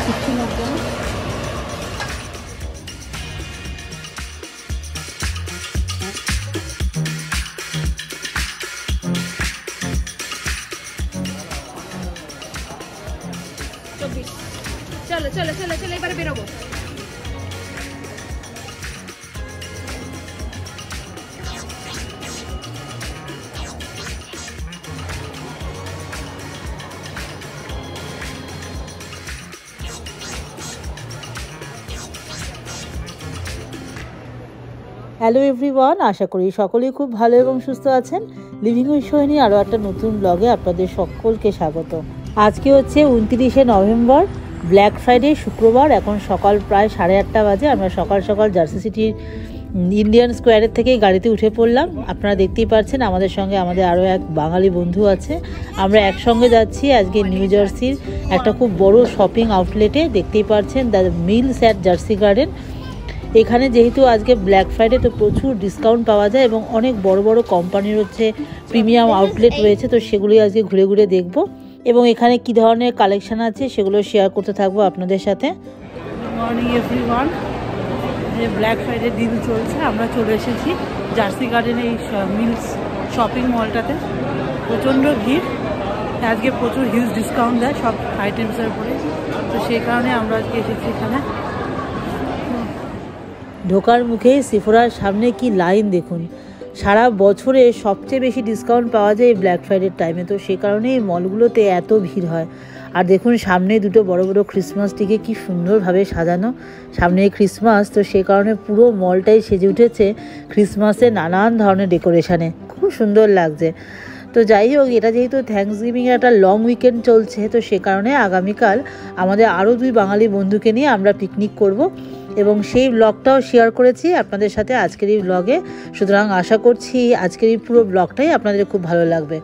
কিচ্ছু লাগবে না। চলো চলো চলো চলো এবারে বেরোবো। হ্যালো এভরিওয়ান, আশা করি সকলেই খুব ভালো এবং সুস্থ আছেন। লিভিং উইথ সোহিনী আরও একটা নতুন ব্লগে আপনাদের সকলকে স্বাগত। আজকে হচ্ছে 29শে নভেম্বর, ব্ল্যাক ফ্রাইডে, শুক্রবার। এখন সকাল প্রায় 8:30 বাজে। আমরা সকাল সকাল জার্সি সিটির ইন্ডিয়ান স্কোয়ারের থেকেই গাড়িতে উঠে পড়লাম। আপনারা দেখতেই পাচ্ছেন আমাদের সঙ্গে আমাদের আরও এক বাঙালি বন্ধু আছে। আমরা একসঙ্গে যাচ্ছি আজকে নিউ জার্সির একটা খুব বড় শপিং আউটলেটে। দেখতেই পাচ্ছেন the mills at jersey garden. এখানে যেহেতু আজকে ব্ল্যাক ফ্রাইডে, তো প্রচুর ডিসকাউন্ট পাওয়া যায় এবং অনেক বড় বড় কোম্পানির হচ্ছে প্রিমিয়াম আউটলেট রয়েছে। তো সেগুলোই আজকে ঘুরে ঘুরে দেখব এবং এখানে কী ধরনের কালেকশান আছে সেগুলো শেয়ার করতে থাকবো আপনাদের সাথে। Good morning everyone. যে ব্ল্যাক ফ্রাইডে দিন চলছে, আমরা চলে এসেছি জার্সি গার্ডেনে, এই মিলস শপিং মলটাতে। প্রচণ্ড ভিড়, আজকে প্রচুর হিউজ ডিসকাউন্ট দেয় সব আইটেমসের উপরে। তো সেই কারণে আমরা আজকে এসেছি এখানে। ঢোকার মুখেই সিফোরার সামনে কি লাইন দেখুন। সারা বছরে সবচেয়ে বেশি ডিসকাউন্ট পাওয়া যায় এই ব্ল্যাক ফ্রাইডের টাইমে। তো সে কারণে এই মলগুলোতে এত ভিড় হয়। আর দেখুন সামনে দুটো বড় বড় ক্রিসমাস ট্রি কি সুন্দরভাবে সাজানো। সামনে ক্রিসমাস, তো সে কারণে পুরো মলটাই সেজে উঠেছে ক্রিসমাসে নানান ধরনের ডেকোরেশনে। খুব সুন্দর লাগছে। তো যাই হোক, এটা যেহেতু থ্যাঙ্কসগিভিংয়ের একটা লং উইকেন্ড চলছে, তো সে কারণে আগামীকাল আমাদের আরও 2 বাঙালি বন্ধুকে নিয়ে আমরা পিকনিক করব এবং সেই ব্লগটাও শেয়ার করেছি আপনাদের সাথে আজকের এই ব্লগে। সুতরাং আশা করছি আজকের এই পুরো ব্লগটাই আপনাদের খুব ভালো লাগবে।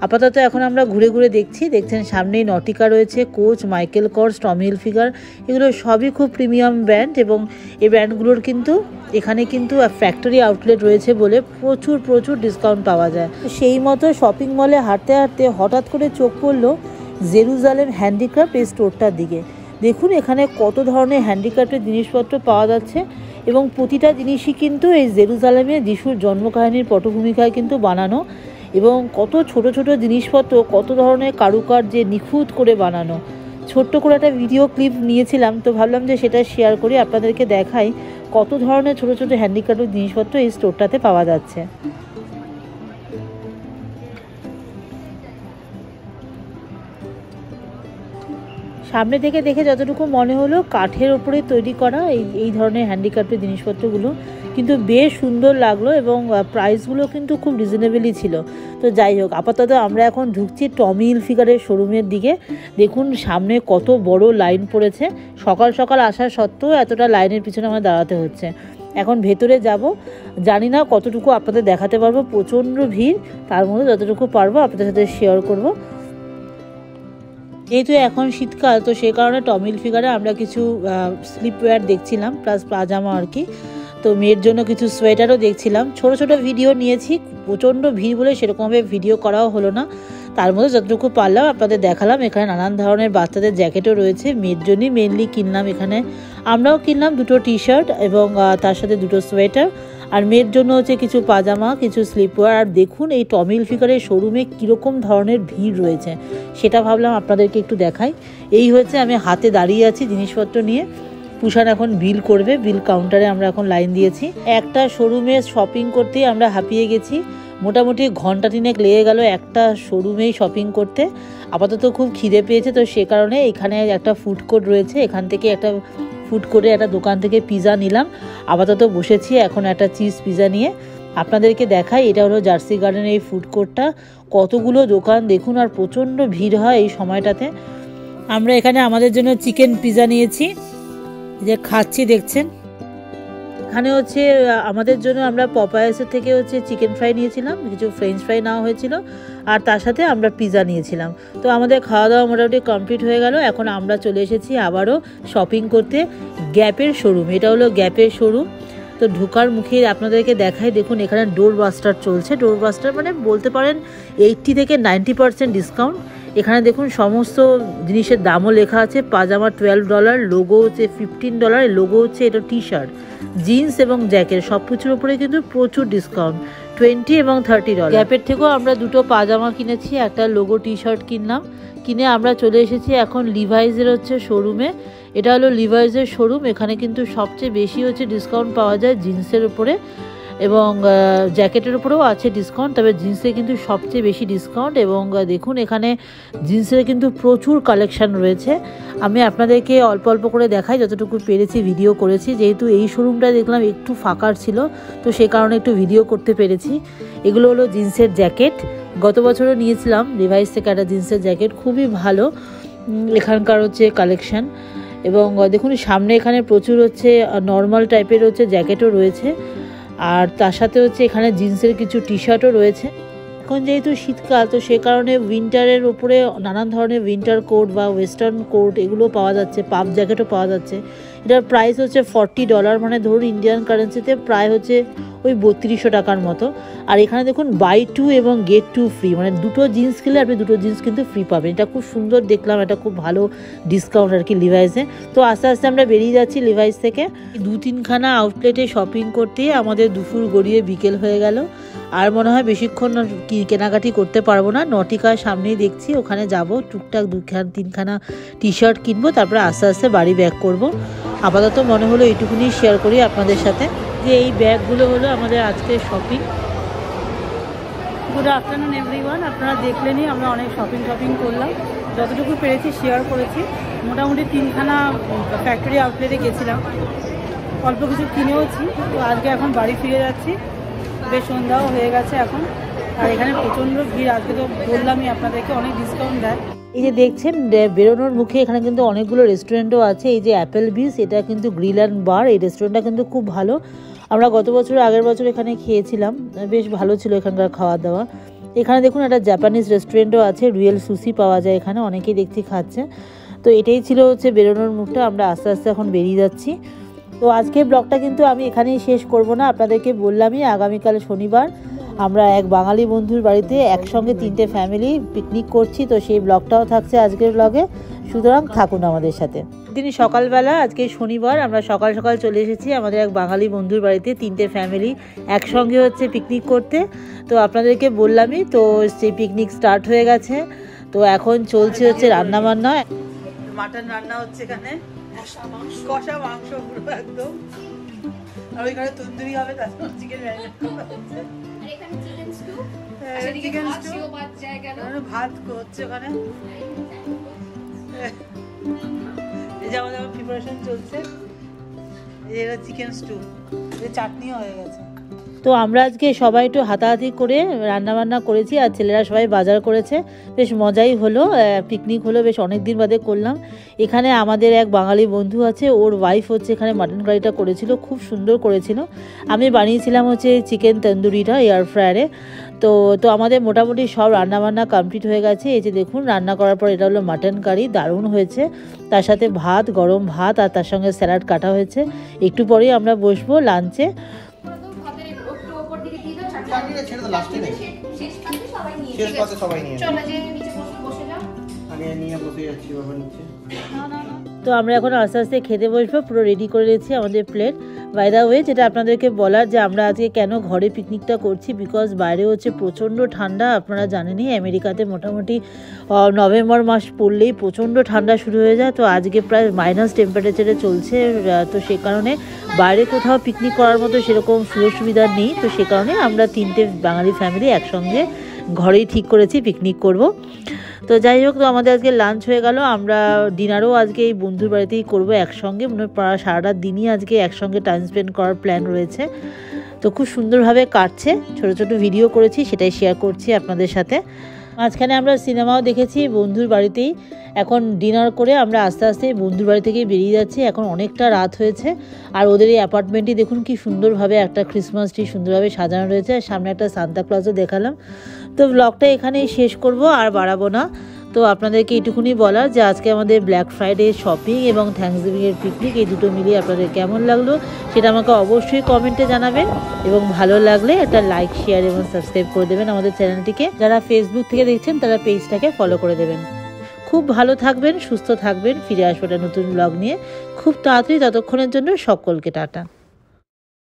আপাতত এখন আমরা ঘুরে ঘুরে দেখছেন সামনেই নটিকা রয়েছে, কোচ, মাইকেল কর্স, টমি হিলফিগার, এগুলো সবই খুব প্রিমিয়াম ব্র্যান্ড এবং এই ব্র্যান্ডগুলোর কিন্তু এখানে কিন্তু ফ্যাক্টরি আউটলেট রয়েছে বলে প্রচুর ডিসকাউন্ট পাওয়া যায়। সেই মতো শপিং মলে হাঁটতে হাঁটতে হঠাৎ করে চোখ পড়ল জেরুজালেম হ্যান্ডিক্রাফট এই স্টোরটার দিকে। দেখুন এখানে কত ধরনের হ্যান্ডিক্রাফটের জিনিসপত্র পাওয়া যাচ্ছে এবং প্রতিটা জিনিসই কিন্তু এই জেরুজালেমে যিশুর জন্মকাহিনীর পটভূমিকায় কিন্তু বানানো এবং কত ছোট ছোট জিনিসপত্র, কত ধরনের কারুকার্যে নিখুঁত করে বানানো। ছোট্ট করে একটা ভিডিও ক্লিপ নিয়েছিলাম, তো ভাবলাম যে সেটা শেয়ার করে আপনাদেরকে দেখাই কত ধরনের ছোট ছোট হ্যান্ডিক্রাফটের জিনিসপত্র এই স্টোরটাতে পাওয়া যাচ্ছে। সামনে থেকে দেখে যতটুকু মনে হলো কাঠের ওপরে তৈরি করা এই ধরনের হ্যান্ডিক্রাফটের জিনিসপত্রগুলো কিন্তু বেশ সুন্দর লাগলো এবং প্রাইসগুলো কিন্তু খুব রিজনেবলই ছিল। তো যাই হোক, আপাতত আমরা এখন ঢুকছি টমি হিলফিগারের শোরুমের দিকে। দেখুন সামনে কত বড় লাইন পড়েছে। সকাল সকাল আসা সত্ত্বেও এতটা লাইনের পিছনে আমার দাঁড়াতে হচ্ছে। এখন ভেতরে যাব, জানি না কতটুকু আপনাদের দেখাতে পারবো, প্রচণ্ড ভিড়। তার মধ্যে যতটুকু পারবো আপনাদের সাথে শেয়ার করব। যেহেতু এখন শীতকাল, তো সে কারণে টমি হিলফিগারে আমরা কিছু স্লিপওয়্যার দেখছিলাম, প্লাস পাজামা আর কি। তো মেয়ের জন্য কিছু সোয়েটারও দেখছিলাম। ছোট ছোট ভিডিও নিয়েছি, প্রচণ্ড ভিড় বলে সেরকমভাবে ভিডিও করাও হলো না। তার মধ্যে যতটুকু পারলাম আপনাদের দেখালাম। এখানে নানান ধরনের বাচ্চাদের জ্যাকেটও রয়েছে, মেয়ের জন্যই মেনলি কিনলাম। এখানে আমরাও কিনলাম 2টো টি-শার্ট এবং তার সাথে 2টো সোয়েটার, আর মেয়ের জন্য হচ্ছে কিছু পাজামা, কিছু স্লিপওয়্যার। আর দেখুন এই টমি হিলফিগারের শোরুমে কীরকম ধরনের ভিড় রয়েছে সেটা ভাবলাম আপনাদেরকে একটু দেখাই। এই হচ্ছে আমি হাতে দাঁড়িয়ে আছি জিনিসপত্র নিয়ে। পুষান এখন বিল করবে, বিল কাউন্টারে আমরা এখন লাইন দিয়েছি। একটা শোরুমে শপিং করতেই আমরা হাঁপিয়ে গেছি। মোটামুটি ঘন্টা 3 লেগে গেল একটা শোরুমেই শপিং করতে। আপাতত খুব খিদে পেয়েছে, তো সে কারণে এখানে একটা ফুড কোর্ট রয়েছে, এখান থেকে একটা ফুড কোর্টে একটা দোকান থেকে পিৎজা নিলাম। আপাতত বসেছি এখন একটা চিজ পিৎজা নিয়ে। আপনাদেরকে দেখাই, এটা হলো জার্সি গার্ডেনের এই ফুড কোর্টটা। কতগুলো দোকান দেখুন, আর প্রচণ্ড ভিড় হয় এই সময়টাতে। আমরা এখানে আমাদের জন্য চিকেন পিৎজা নিয়েছি, যে খাচ্ছি দেখছেন। এখানে হচ্ছে আমাদের জন্য আমরা পপায়াসের থেকে হচ্ছে চিকেন ফ্রাই নিয়েছিলাম, কিছু ফ্রেঞ্চ ফ্রাই নেওয়া হয়েছিল, আর তার সাথে আমরা পিৎজা নিয়েছিলাম। তো আমাদের খাওয়া দাওয়া মোটামুটি কমপ্লিট হয়ে গেল। এখন আমরা চলে এসেছি আবারও শপিং করতে গ্যাপের শোরুম। এটা হলো গ্যাপের শোরুম। তো ঢোকার মুখে আপনাদেরকে দেখাই, দেখুন এখানে ডোর বাস্টার চলছে। ডোর বাস্টার মানে বলতে পারেন 80 থেকে 90% ডিসকাউন্ট। এখানে দেখুন সমস্ত জিনিসের দামও লেখা আছে। পাজামা $12, লোগো হচ্ছে $15, লোগো হচ্ছে এটা টি শার্ট, জিন্স এবং জ্যাকেট সব কিছুর উপরে কিন্তু প্রচুর ডিসকাউন্ট, $20 এবং $30। গ্যাপের থেকেও আমরা দুটো পাজামা কিনেছি, একটা লোগো টি শার্ট কিনলাম। কিনে আমরা চলে এসেছি এখন লিভাইসের হচ্ছে শোরুমে। এটা হলো লিভাইসের শোরুম। এখানে কিন্তু সবচেয়ে বেশি হচ্ছে ডিসকাউন্ট পাওয়া যায় জিন্সের উপরে এবং জ্যাকেটের উপরেও আছে ডিসকাউন্ট, তবে জিন্সে কিন্তু সবচেয়ে বেশি ডিসকাউন্ট। এবং দেখুন এখানে জিন্সের কিন্তু প্রচুর কালেকশান রয়েছে। আমি আপনাদেরকে অল্প অল্প করে দেখাই, যতটুকু পেরেছি ভিডিও করেছি। যেহেতু এই শোরুমটা দেখলাম একটু ফাঁকা ছিল, তো সেই কারণে একটু ভিডিও করতে পেরেছি। এগুলো হলো জিন্সের জ্যাকেট। গত বছরও নিয়েছিলাম লিভাইস থেকে একটা জিন্সের জ্যাকেট, খুবই ভালো এখানকার হচ্ছে কালেকশান। এবং দেখুন সামনে এখানে প্রচুর হচ্ছে নর্মাল টাইপের হচ্ছে জ্যাকেটও রয়েছে, আর তার সাথে হচ্ছে এখানে জিন্সের কিছু টি শার্টও রয়েছে। এখন যেহেতু শীতকাল, তো সে কারণে উইন্টারের উপরে নানান ধরনের উইন্টার কোট বা ওয়েস্টার্ন কোট এগুলো পাওয়া যাচ্ছে, পাফ জ্যাকেটও পাওয়া যাচ্ছে। এটার প্রাইস হচ্ছে $40, মানে ধরুন ইন্ডিয়ান কারেন্সিতে প্রায় হচ্ছে ওই 3200 টাকার মতো। আর এখানে দেখুন বাই 2 এবং গেট 2 ফ্রি, মানে দুটো জিন্স কিনলে আপনি দুটো জিন্স কিন্তু ফ্রি পাবেন। এটা খুব সুন্দর দেখলাম, এটা খুব ভালো ডিসকাউন্ট আর কি লিভাইসে। তো আস্তে আস্তে আমরা বেরিয়ে যাচ্ছি লিভাইস থেকে। 2-3খানা আউটলেটে শপিং করতে আমাদের দুপুর গড়িয়ে বিকেল হয়ে গেল। আর মনে হয় বেশিক্ষণ কেনাকাটি করতে পারবো না। নটিকার সামনেই দেখছি, ওখানে যাব, টুকটাক 2-3খানা টি শার্ট কিনবো, তারপরে আস্তে আস্তে বাড়ি ব্যাক করব। আপাতত মনে হলো এইটুকুনি শেয়ার করি আপনাদের সাথে, যে এই ব্যাগগুলো হলো আমাদের আজকের শপিং। Good afternoon everyone. আপনারা দেখলেনই আমরা অনেক শপিং করলাম, যতটুকু পেরেছি শেয়ার করেছি। মোটামুটি 3খানা ফ্যাক্টরি আউটলেটে গেছিলাম, অল্প কিছু কিনেওছি। তো আজকে এখন বাড়ি ফিরে যাচ্ছি, বেশ সন্ধ্যাও হয়ে গেছে এখন। আর এখানে প্রচণ্ড ভিড়, আজকে তো বললামই আপনাদেরকে অনেক ডিসকাউন্ট দেয়। এই যে দেখছেন বেরোনোর মুখে এখানে কিন্তু অনেকগুলো রেস্টুরেন্টও আছে। এই যে অ্যাপেল বিস, এটা কিন্তু গ্রিল অ্যান্ড বার, এই রেস্টুরেন্টটা কিন্তু খুব ভালো। আমরা গত বছর আগের বছর এখানে খেয়েছিলাম, বেশ ভালো ছিল এখানকার খাওয়া দাওয়া। এখানে দেখুন একটা জাপানিজ রেস্টুরেন্টও আছে, রিয়েল সুশি পাওয়া যায় এখানে, অনেকেই দেখছি খাচ্ছে। তো এটাই ছিল হচ্ছে বেরোনোর মুখটা। আমরা আস্তে আস্তে এখন বেরিয়ে যাচ্ছি। তো আজকের ব্লগটা কিন্তু আমি এখানেই শেষ করব না, আপনাদেরকে বললামই আগামীকাল শনিবার আমরা এক বাঙালি বন্ধুর বাড়িতে একসঙ্গে 3টে ফ্যামিলি পিকনিক করছি। তো সেই ব্লগটাও থাকছে আজকের ব্লগে, সুতরাং থাকুন আমাদের সাথে। দিন সকালবেলা, আজকে শনিবার, আমরা সকাল সকাল চলে এসেছি আমাদের এক বাঙালি বন্ধুর বাড়িতে 3টে ফ্যামিলি একসঙ্গে হচ্ছে পিকনিক করতে। তো আপনাদেরকে বললামই, তো সেই পিকনিক স্টার্ট হয়ে গেছে। তো এখন চলছে হচ্ছে রান্নাবান্না, মাটন রান্না হচ্ছে এখানে, কষা মাংস পুরো একদম। আর ওইখানে তন্দুরি হবে, তারপর চিকেন ম্যারিনেট করা হচ্ছে, আর এখানে চিকেন স্টু, চিকেন স্টু ভাত হচ্ছে ওখানে। এই যে আমাদের প্রিপারেশন চলছে, এই যে চিকেন স্টু, এই চাটনিও হয়ে গেছে। তো আমরা আজকে সবাই একটু হাতাহাতি করে রান্নাবান্না করেছি, আর ছেলেরা সবাই বাজার করেছে। বেশ মজাই হলো, পিকনিক হলো, বেশ অনেক দিন বাদে করলাম। এখানে আমাদের এক বাঙালি বন্ধু আছে, ওর ওয়াইফ হচ্ছে এখানে মাটন কারিটা করেছিল, খুব সুন্দর করেছিল। আমি বানিয়েছিলাম হচ্ছে চিকেন তন্দুরিটা এয়ার ফ্রায়ারে। তো আমাদের মোটামুটি সব রান্নাবান্না কমপ্লিট হয়ে গেছে। এই যে দেখুন রান্না করার পর এটা হলো মাটন কারি, দারুণ হয়েছে। তার সাথে ভাত, গরম ভাত, আর তার সঙ্গে স্যালাড কাটা হয়েছে। একটু পরেই আমরা বসবো লাঞ্চে। তো আমরা এখন আস্তে আস্তে খেতে বসবো, পুরো রেডি করে নিয়েছি আমাদের প্লেট। বাই দ্য ওয়ে, যেটা আপনাদেরকে বলার, যে আমরা আজকে কেন ঘরে পিকনিকটা করছি, বিকজ বাইরে হচ্ছে প্রচণ্ড ঠান্ডা। আপনারা জানেনই আমেরিকাতে মোটামুটি নভেম্বর মাস পড়লেই প্রচণ্ড ঠান্ডা শুরু হয়ে যায়। তো আজকে প্রায় মাইনাস টেম্পারেচারে চলছে। তো সে কারণে বাইরে কোথাও পিকনিক করার মতো সেরকম সুযোগ সুবিধা নেই। তো সে কারণে আমরা 3টে বাঙালি ফ্যামিলি একসঙ্গে ঘরেই ঠিক করেছি পিকনিক করব। তো যাই হোক, তো আমাদের আজকে লাঞ্চ হয়ে গেল। আমরা ডিনারও আজকে এই বন্ধুর বাড়িতেই করবো একসঙ্গে, মানে প্রায় সারাটা দিনই আজকে একসঙ্গে টাইম স্পেন্ড করার প্ল্যান রয়েছে। তো খুব সুন্দরভাবে কাটছে, ছোটো ছোটো ভিডিও করেছি, সেটাই শেয়ার করছি আপনাদের সাথে। মাঝখানে আমরা সিনেমাও দেখেছি বন্ধুর বাড়িতেই। এখন ডিনার করে আমরা আস্তে আস্তে বন্ধুর বাড়ি থেকেই বেরিয়ে যাচ্ছি। এখন অনেকটা রাত হয়েছে, আর ওদের এই অ্যাপার্টমেন্টটি দেখুন কি সুন্দরভাবে একটা ক্রিসমাস ট্রি সুন্দরভাবে সাজানো রয়েছে, আর সামনে একটা সান্তা ক্লজও দেখালাম। তো ব্লগটা এখানেই শেষ করব, আর বাড়াবো না। তো আপনাদেরকে এইটুকুনি বলার যে আজকে আমাদের ব্ল্যাক ফ্রাইডে শপিং এবং থ্যাঙ্কসগিভিংয়ের পিকনিক এই দুটো মিলিয়ে আপনাদের কেমন লাগলো সেটা আমাকে অবশ্যই কমেন্টে জানাবেন, এবং ভালো লাগলে একটা লাইক, শেয়ার এবং সাবস্ক্রাইব করে দেবেন আমাদের চ্যানেলটিকে। যারা ফেসবুক থেকে দেখছেন তারা পেজটাকে ফলো করে দেবেন। খুব ভালো থাকবেন, সুস্থ থাকবেন। ফিরে আসবো একটা নতুন ব্লগ নিয়ে খুব তাড়াতাড়ি। ততক্ষণের জন্য সকলকে টাটা।